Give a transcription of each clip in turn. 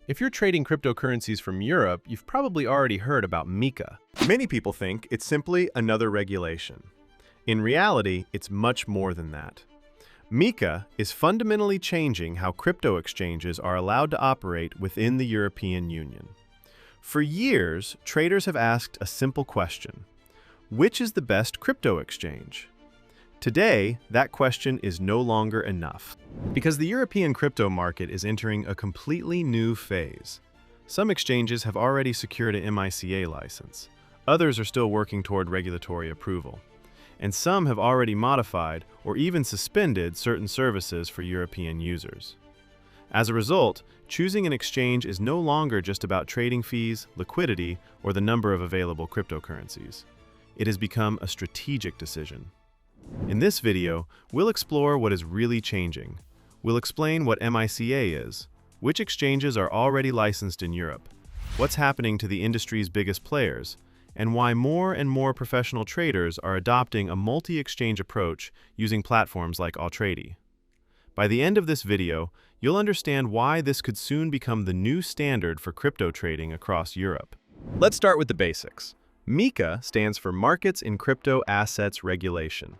If you're trading cryptocurrencies from Europe, you've probably already heard about MiCA. Many people think it's simply another regulation. In reality, it's much more than that. MiCA is fundamentally changing how crypto exchanges are allowed to operate within the European Union. For years, traders have asked a simple question: which is the best crypto exchange? Today, that question is no longer enough, because the European crypto market is entering a completely new phase. Some exchanges have already secured a MiCA license, others are still working toward regulatory approval, and some have already modified or even suspended certain services for European users. As a result, choosing an exchange is no longer just about trading fees, liquidity, or the number of available cryptocurrencies. It has become a strategic decision. In this video, we'll explore what is really changing. We'll explain what MiCA is, which exchanges are already licensed in Europe, what's happening to the industry's biggest players, and why more and more professional traders are adopting a multi-exchange approach using platforms like Altrady. By the end of this video, you'll understand why this could soon become the new standard for crypto trading across Europe. Let's start with the basics. MiCA stands for Markets in Crypto Assets Regulation.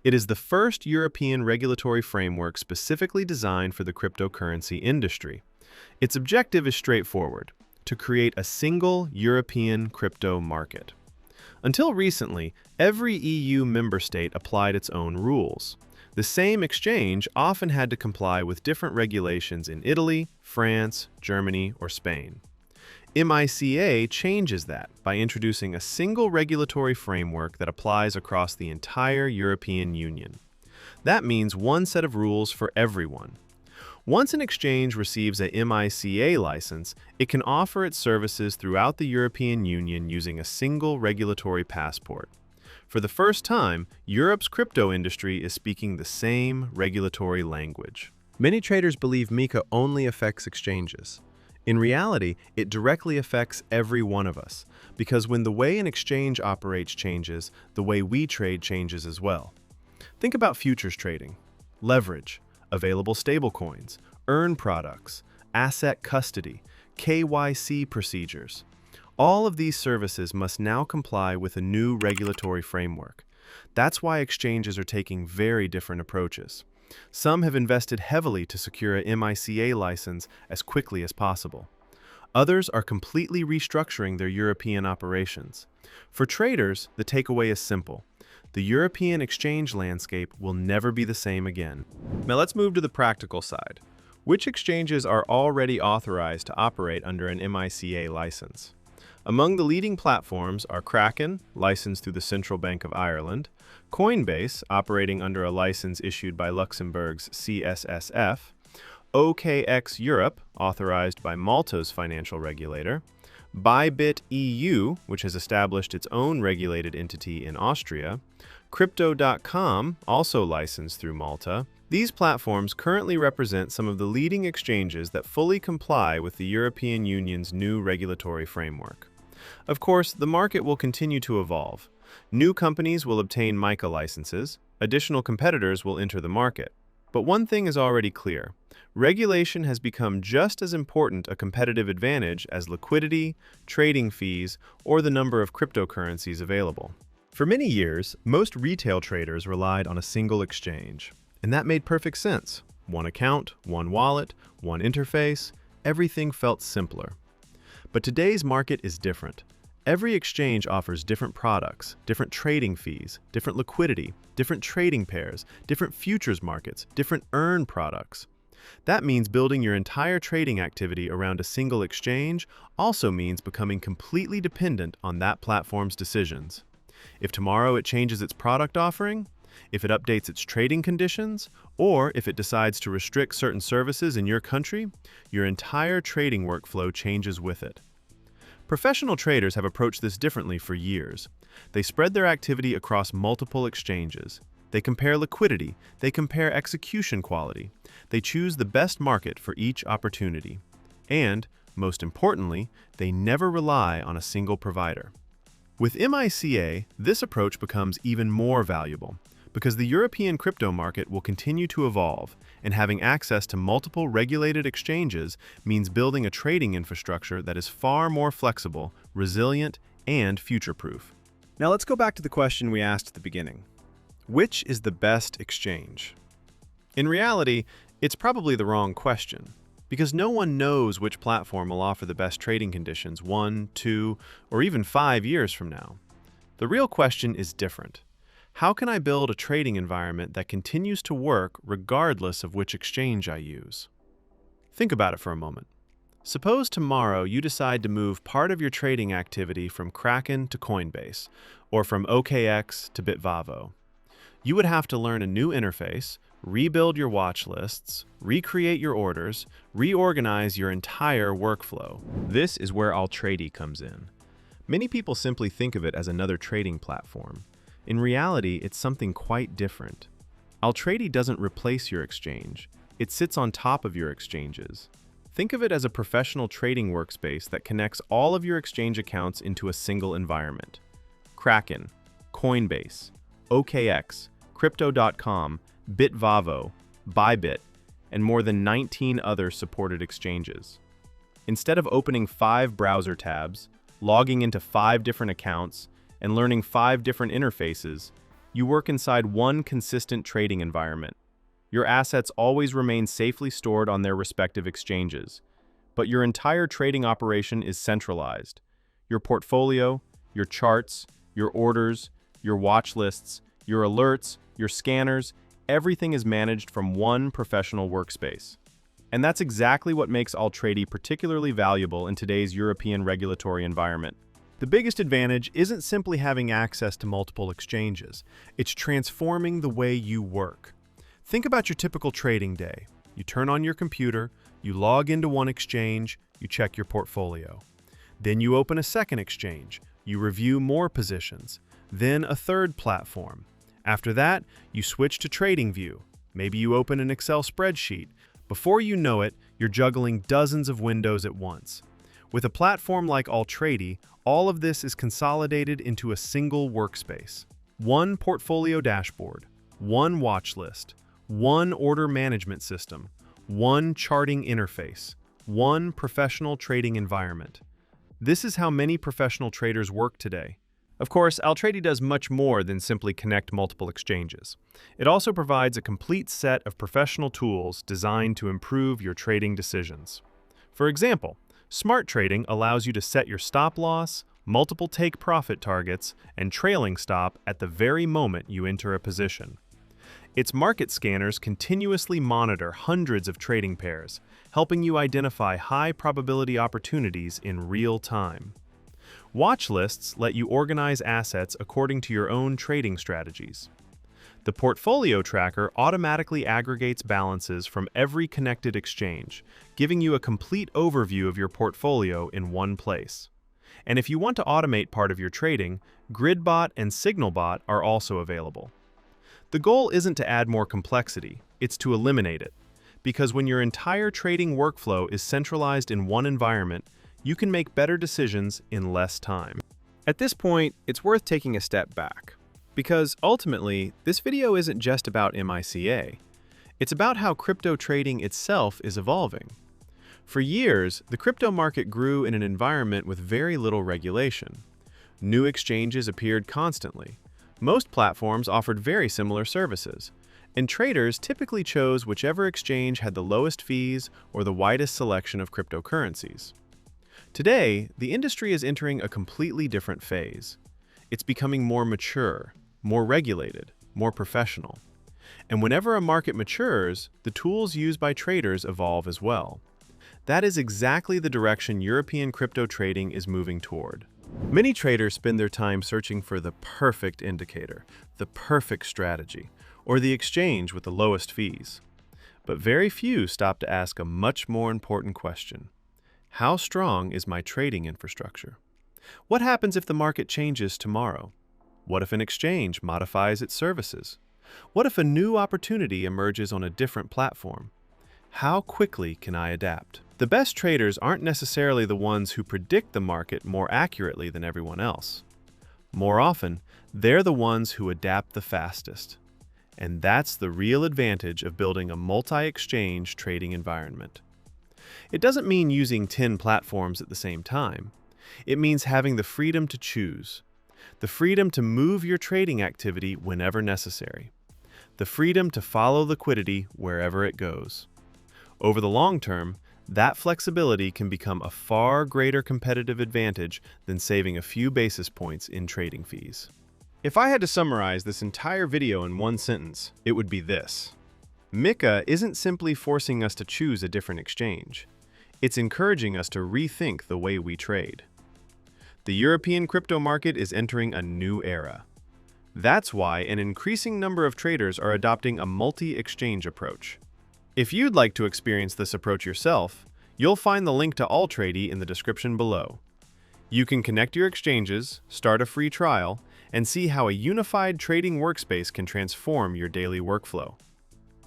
It is the first European regulatory framework specifically designed for the cryptocurrency industry. Its objective is straightforward: to create a single European crypto market. Until recently, every EU member state applied its own rules. The same exchange often had to comply with different regulations in Italy, France, Germany, or Spain. MiCA changes that by introducing a single regulatory framework that applies across the entire European Union. That means one set of rules for everyone. Once an exchange receives a MiCA license, it can offer its services throughout the European Union using a single regulatory passport. For the first time, Europe's crypto industry is speaking the same regulatory language. Many traders believe MiCA only affects exchanges. In reality, it directly affects every one of us, because when the way an exchange operates changes, the way we trade changes as well. Think about futures trading, leverage, available stablecoins, earn products, asset custody, KYC procedures. All of these services must now comply with a new regulatory framework. That's why exchanges are taking very different approaches. Some have invested heavily to secure a MiCA license as quickly as possible. Others are completely restructuring their European operations. For traders, the takeaway is simple: the European exchange landscape will never be the same again. Now let's move to the practical side. Which exchanges are already authorized to operate under an MiCA license? Among the leading platforms are Kraken, licensed through the Central Bank of Ireland; Coinbase, operating under a license issued by Luxembourg's CSSF; OKX Europe, authorized by Malta's financial regulator; Bybit EU, which has established its own regulated entity in Austria; Crypto.com, also licensed through Malta. These platforms currently represent some of the leading exchanges that fully comply with the European Union's new regulatory framework. Of course, the market will continue to evolve. New companies will obtain MiCA licenses, additional competitors will enter the market. But one thing is already clear: regulation has become just as important a competitive advantage as liquidity, trading fees, or the number of cryptocurrencies available. For many years, most retail traders relied on a single exchange, and that made perfect sense. One account, one wallet, one interface, everything felt simpler. But today's market is different. Every exchange offers different products, different trading fees, different liquidity, different trading pairs, different futures markets, different earn products. That means building your entire trading activity around a single exchange also means becoming completely dependent on that platform's decisions. If tomorrow it changes its product offering, if it updates its trading conditions, or if it decides to restrict certain services in your country, your entire trading workflow changes with it. Professional traders have approached this differently for years. They spread their activity across multiple exchanges. They compare liquidity, they compare execution quality. They choose the best market for each opportunity. And, most importantly, they never rely on a single provider. With MiCA, this approach becomes even more valuable. because the European crypto market will continue to evolve, and having access to multiple regulated exchanges means building a trading infrastructure that is far more flexible, resilient, and future-proof. Now let's go back to the question we asked at the beginning. Which is the best exchange? In reality, it's probably the wrong question, because no one knows which platform will offer the best trading conditions 1, 2, or even 5 years from now. The real question is different. How can I build a trading environment that continues to work regardless of which exchange I use? Think about it for a moment. Suppose tomorrow you decide to move part of your trading activity from Kraken to Coinbase, or from OKX to Bitvavo. You would have to learn a new interface, rebuild your watch lists, recreate your orders, reorganize your entire workflow. This is where Altrady comes in. Many people simply think of it as another trading platform. In reality, it's something quite different. Altrady doesn't replace your exchange. It sits on top of your exchanges. Think of it as a professional trading workspace that connects all of your exchange accounts into a single environment. Kraken, Coinbase, OKX, Crypto.com, Bitvavo, Bybit, and more than 19 other supported exchanges. Instead of opening 5 browser tabs, logging into 5 different accounts, and learning 5 different interfaces, you work inside one consistent trading environment. Your assets always remain safely stored on their respective exchanges, but your entire trading operation is centralized. Your portfolio, your charts, your orders, your watch lists, your alerts, your scanners, everything is managed from one professional workspace. And that's exactly what makes Altrady particularly valuable in today's European regulatory environment. The biggest advantage isn't simply having access to multiple exchanges. It's transforming the way you work. Think about your typical trading day. You turn on your computer, you log into one exchange, you check your portfolio. Then you open a second exchange, you review more positions, then a third platform. After that, you switch to TradingView. Maybe you open an Excel spreadsheet. Before you know it, you're juggling dozens of windows at once. With a platform like Altrady, all of this is consolidated into a single workspace. One portfolio dashboard, one watch list, one order management system, one charting interface, one professional trading environment. This is how many professional traders work today. Of course, Altrady does much more than simply connect multiple exchanges. It also provides a complete set of professional tools designed to improve your trading decisions. For example, Smart Trading allows you to set your stop loss, multiple take profit targets, and trailing stop at the very moment you enter a position. Its market scanners continuously monitor hundreds of trading pairs, helping you identify high-probability opportunities in real time. Watch lists let you organize assets according to your own trading strategies. The portfolio tracker automatically aggregates balances from every connected exchange, giving you a complete overview of your portfolio in one place. And if you want to automate part of your trading, GridBot and SignalBot are also available. The goal isn't to add more complexity, it's to eliminate it. Because when your entire trading workflow is centralized in one environment, you can make better decisions in less time. At this point, it's worth taking a step back. Because ultimately, this video isn't just about MiCA. It's about how crypto trading itself is evolving. For years, the crypto market grew in an environment with very little regulation. New exchanges appeared constantly. Most platforms offered very similar services, and traders typically chose whichever exchange had the lowest fees or the widest selection of cryptocurrencies. Today, the industry is entering a completely different phase. It's becoming more mature, more regulated, more professional. And whenever a market matures, the tools used by traders evolve as well. That is exactly the direction European crypto trading is moving toward. Many traders spend their time searching for the perfect indicator, the perfect strategy, or the exchange with the lowest fees. But very few stop to ask a much more important question. How strong is my trading infrastructure? What happens if the market changes tomorrow? What if an exchange modifies its services? What if a new opportunity emerges on a different platform? How quickly can I adapt? The best traders aren't necessarily the ones who predict the market more accurately than everyone else. More often, they're the ones who adapt the fastest. And that's the real advantage of building a multi-exchange trading environment. It doesn't mean using 10 platforms at the same time. It means having the freedom to choose, the freedom to move your trading activity whenever necessary, the freedom to follow liquidity wherever it goes. Over the long term, that flexibility can become a far greater competitive advantage than saving a few basis points in trading fees. If I had to summarize this entire video in one sentence, it would be this. MiCA isn't simply forcing us to choose a different exchange. It's encouraging us to rethink the way we trade. The European crypto market is entering a new era. That's why an increasing number of traders are adopting a multi-exchange approach. If you'd like to experience this approach yourself, you'll find the link to Altrady in the description below. You can connect your exchanges, start a free trial, and see how a unified trading workspace can transform your daily workflow.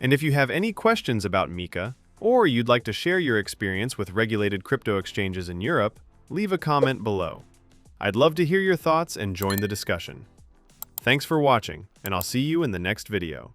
And if you have any questions about MiCA, or you'd like to share your experience with regulated crypto exchanges in Europe, leave a comment below. I'd love to hear your thoughts and join the discussion. Thanks for watching, and I'll see you in the next video.